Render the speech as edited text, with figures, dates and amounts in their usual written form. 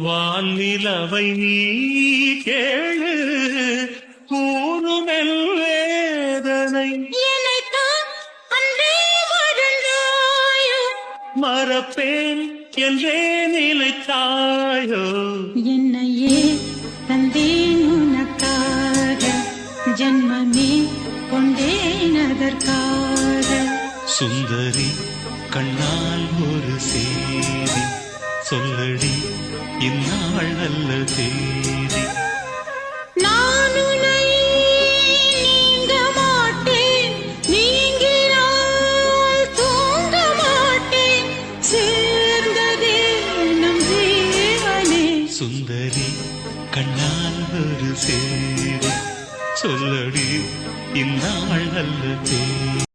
வானிலவை நீ கேளு கூறுமெல் வேதனை மறப்பேன் என்றே நினைத்தாயோ என்னையே தந்தேன் உனக்காக ஜன்மமே கொண்டேன் அதற்காக சுந்தரி கண்ணால் ஒரு சேதி சொல்லடி இந்நாள் நல்ல தேதி நான் உன்னை நீங்க மாட்டேன் நீங்கினால் தூங்க மாட்டேன் சேர்ந்ததே நம் ஜீவனே சுந்தரி கண்ணால் ஒரு சேதி சொல்லடி இந்நாள் நல்ல தேதி